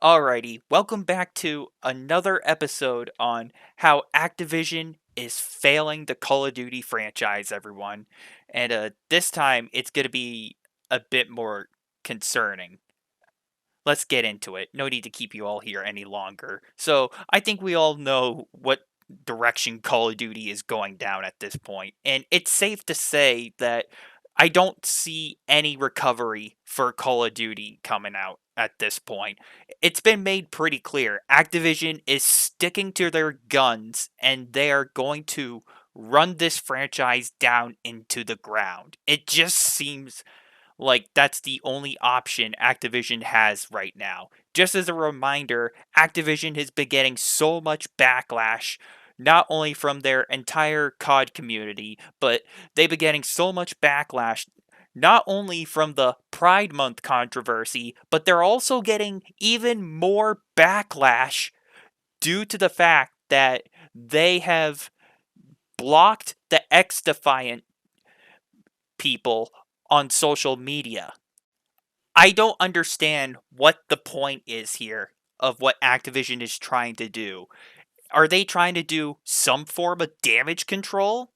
Alrighty, welcome back to another episode on how Activision is failing the Call of Duty franchise, everyone. And this time it's going to be a bit more concerning. Let's get into it. No need to keep you all here any longer. So, I think we all know what direction Call of Duty is going down at this point, and it's safe to say that I don't see any recovery for Call of Duty coming out at this point. It's been made pretty clear Activision is sticking to their guns and they are going to run this franchise down into the ground. It just seems like that's the only option Activision has right now. Just as a reminder, Activision has been getting so much backlash not only from their entire COD community, but they've been getting so much backlash not only from the Pride Month controversy, but they're also getting even more backlash due to the fact that they have blocked the X Defiant people on social media. I don't understand what the point is here of what Activision is trying to do. Are they trying to do some form of damage control?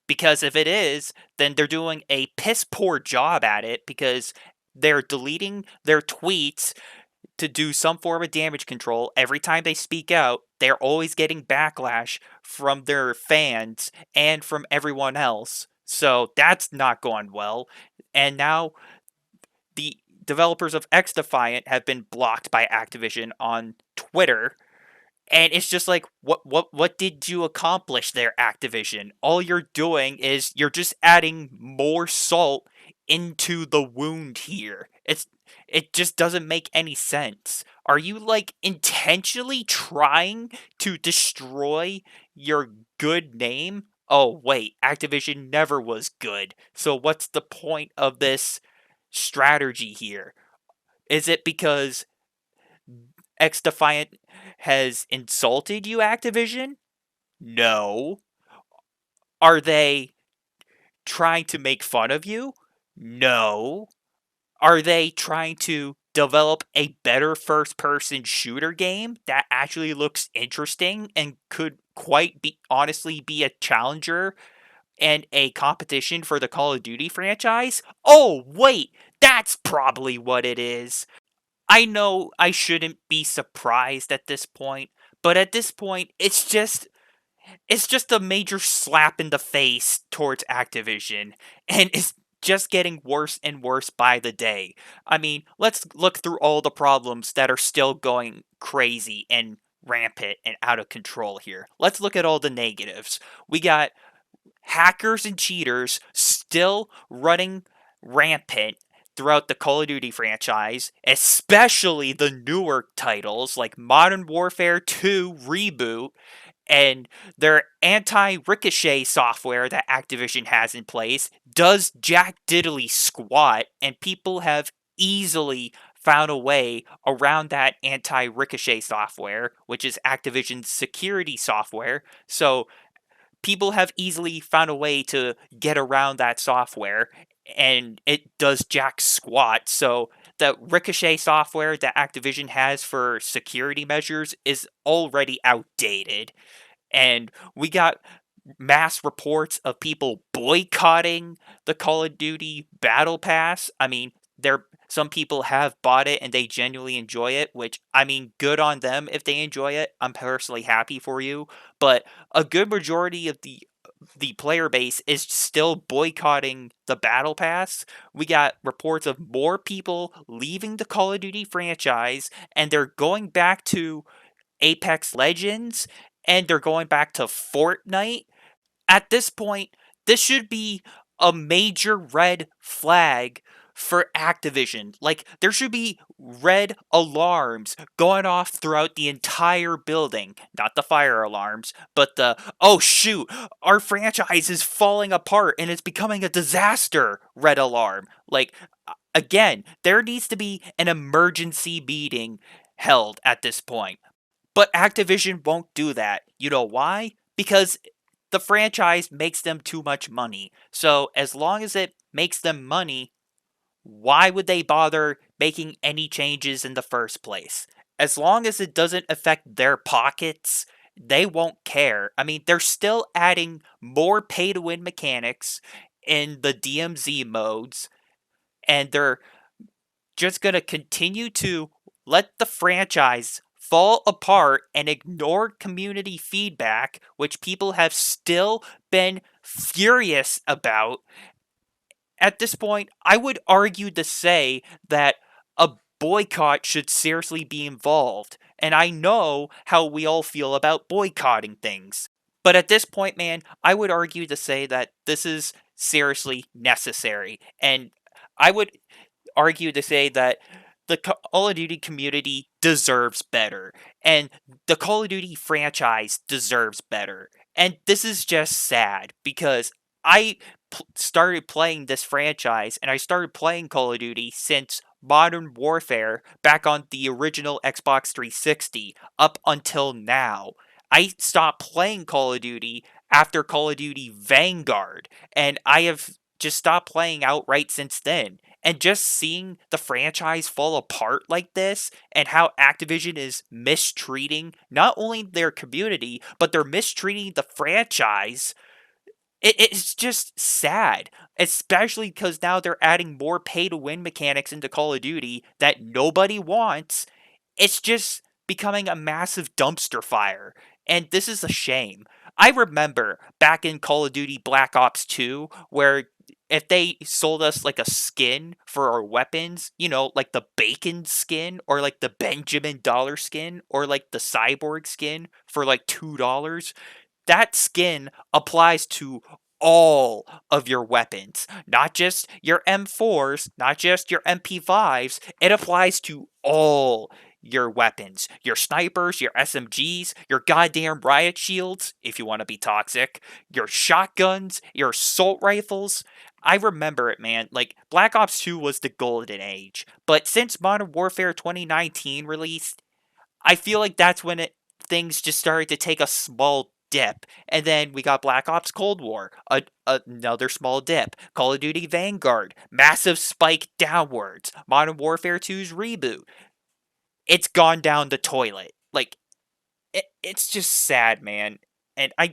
Because if it is, then they're doing a piss poor job at it because they're deleting their tweets to do some form of damage control. Every time they speak out, they're always getting backlash from their fans and from everyone else. So that's not going well. And now the developers of X Defiant have been blocked by Activision on Twitter. And it's just like, what did you accomplish there, Activision? All you're doing is you're just adding more salt into the wound here. It just doesn't make any sense. Are you like intentionally trying to destroy your good name? Oh wait, Activision never was good. So what's the point of this strategy here? Is it because X Defiant has insulted you, Activision? No. Are they trying to make fun of you? No. Are they trying to develop a better first person shooter game that actually looks interesting and could quite be honestly be a challenger and a competition for the Call of Duty franchise? Oh, wait, that's probably what it is. I know I shouldn't be surprised at this point, but at this point it's just a major slap in the face towards Activision, and it's just getting worse and worse by the day. I mean, let's look through all the problems that are still going crazy and rampant and out of control here. Let's look at all the negatives. We got hackers and cheaters still running rampant throughout the Call of Duty franchise, especially the newer titles like Modern Warfare 2 Reboot and their anti-ricochet software that Activision has in place does jack diddly squat, and people have easily found a way around that anti-ricochet software, which is Activision's security software. So people have easily found a way to get around that software, and it does jack squat. So the ricochet software that Activision has for security measures is already outdated. And we got mass reports of people boycotting the Call of Duty Battle Pass. I mean, there some people have bought it and they genuinely enjoy it, which I mean, good on them if they enjoy it. I'm personally happy for you, but a good majority of the player base is still boycotting the Battle Pass. We got reports of more people leaving the Call of Duty franchise and they're going back to Apex Legends and they're going back to Fortnite. At this point, this should be a major red flag for Activision. Like, there should be red alarms going off throughout the entire building. Not the fire alarms, but the, oh shoot, our franchise is falling apart and it's becoming a disaster red alarm. Like, again, there needs to be an emergency meeting held at this point. But Activision won't do that. You know why? Because the franchise makes them too much money. So as long as it makes them money, why would they bother making any changes in the first place? as long as it doesn't affect their pockets, they won't care. I mean, they're still adding more pay to win mechanics in the DMZ modes, and they're just going to continue to let the franchise fall apart and ignore community feedback, which people have still been furious about. At this point, I would argue to say that a boycott should seriously be involved. And I know how we all feel about boycotting things. But at this point, man, I would argue to say that this is seriously necessary. And I would argue to say that the Call of Duty community deserves better, and the Call of Duty franchise deserves better. And this is just sad because I started playing this franchise and I started playing Call of Duty since Modern Warfare back on the original Xbox 360 up until now. I stopped playing Call of Duty after Call of Duty Vanguard, and I have just stopped playing outright since then. And just seeing the franchise fall apart like this, and how Activision is mistreating not only their community, but they're mistreating the franchise, it's just sad. Especially because now they're adding more pay to win mechanics into Call of Duty that nobody wants. It's just becoming a massive dumpster fire. And this is a shame. I remember back in Call of Duty Black Ops 2, where if they sold us like a skin for our weapons, like the bacon skin or like the Benjamin Dollar skin or like the cyborg skin for like $2, that skin applies to all of your weapons, not just your M4s, not just your MP5s. It applies to all your weapons, your snipers, your SMGs, your goddamn riot shields, if you want to be toxic, your shotguns, your assault rifles. I remember it, man. Like, Black Ops 2 was the golden age. But since Modern Warfare 2019 released, I feel like that's when things just started to take a small dip. And then we got Black Ops Cold War, another small dip. Call of Duty Vanguard, massive spike downwards. Modern Warfare 2's reboot. It's gone down the toilet. Like, it's just sad, man. And I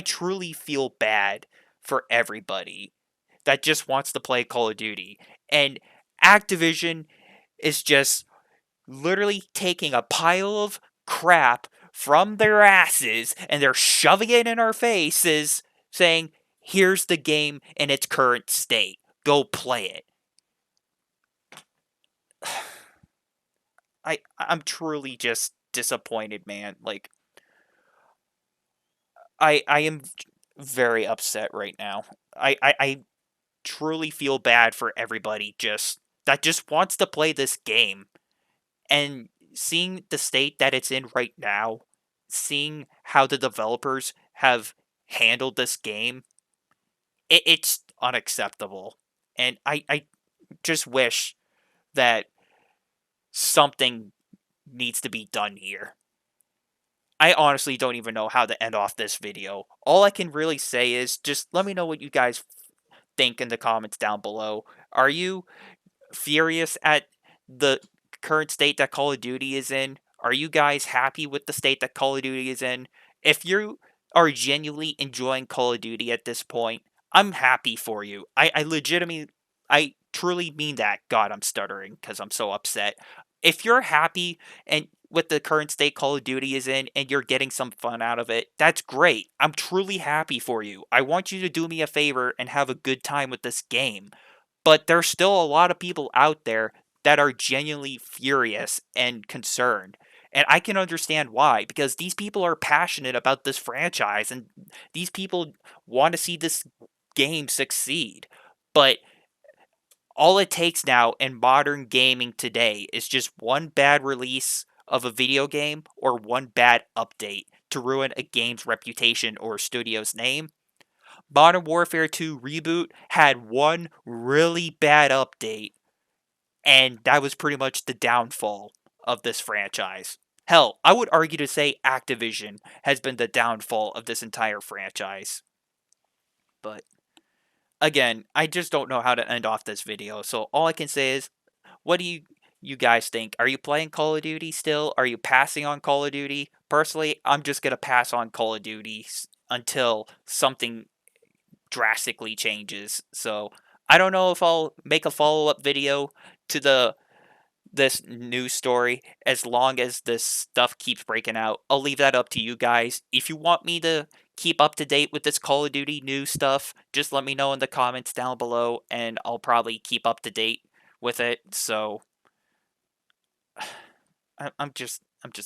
truly feel bad for everybody that just wants to play Call of Duty. And Activision is just literally taking a pile of crap from their asses and they're shoving it in our faces, saying, here's the game in its current state. Go play it. I'm truly just disappointed, man. Like, I am very upset right now. I truly feel bad for everybody that just wants to play this game. And seeing the state that it's in right now, seeing how the developers have handled this game, it's unacceptable. And I just wish that something needs to be done here. I honestly don't even know how to end off this video. All I can really say is just let me know what you guys think in the comments down below. Are you furious at the current state that Call of Duty is in? Are you guys happy with the state that Call of Duty is in? If you are genuinely enjoying Call of Duty at this point, I'm happy for you. I legitimately, I truly mean that. God, I'm stuttering because I'm so upset. If you're happy and with the current state Call of Duty is in and you're getting some fun out of it, that's great. I'm truly happy for you. I want you to do me a favor and have a good time with this game. But there's still a lot of people out there that are genuinely furious and concerned. And I can understand why, because these people are passionate about this franchise and these people want to see this game succeed. But all it takes now in modern gaming today is just one bad release of a video game or one bad update to ruin a game's reputation or a studio's name. Modern Warfare 2 Reboot had one really bad update, and that was pretty much the downfall of this franchise. Hell, I would argue to say Activision has been the downfall of this entire franchise. But again, I just don't know how to end off this video, so all I can say is, what do you you guys think. Are you playing Call of Duty still? Are you passing on Call of Duty? Personally, I'm just gonna pass on Call of Duty until something drastically changes. So I don't know if I'll make a follow-up video to this news story as long as this stuff keeps breaking out. I'll leave that up to you guys. If you want me to keep up to date with this Call of Duty news stuff, just let me know in the comments down below and I'll probably keep up to date with it. So I'm just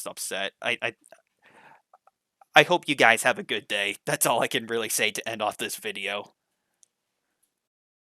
upset. I hope you guys have a good day. That's all I can really say to end off this video.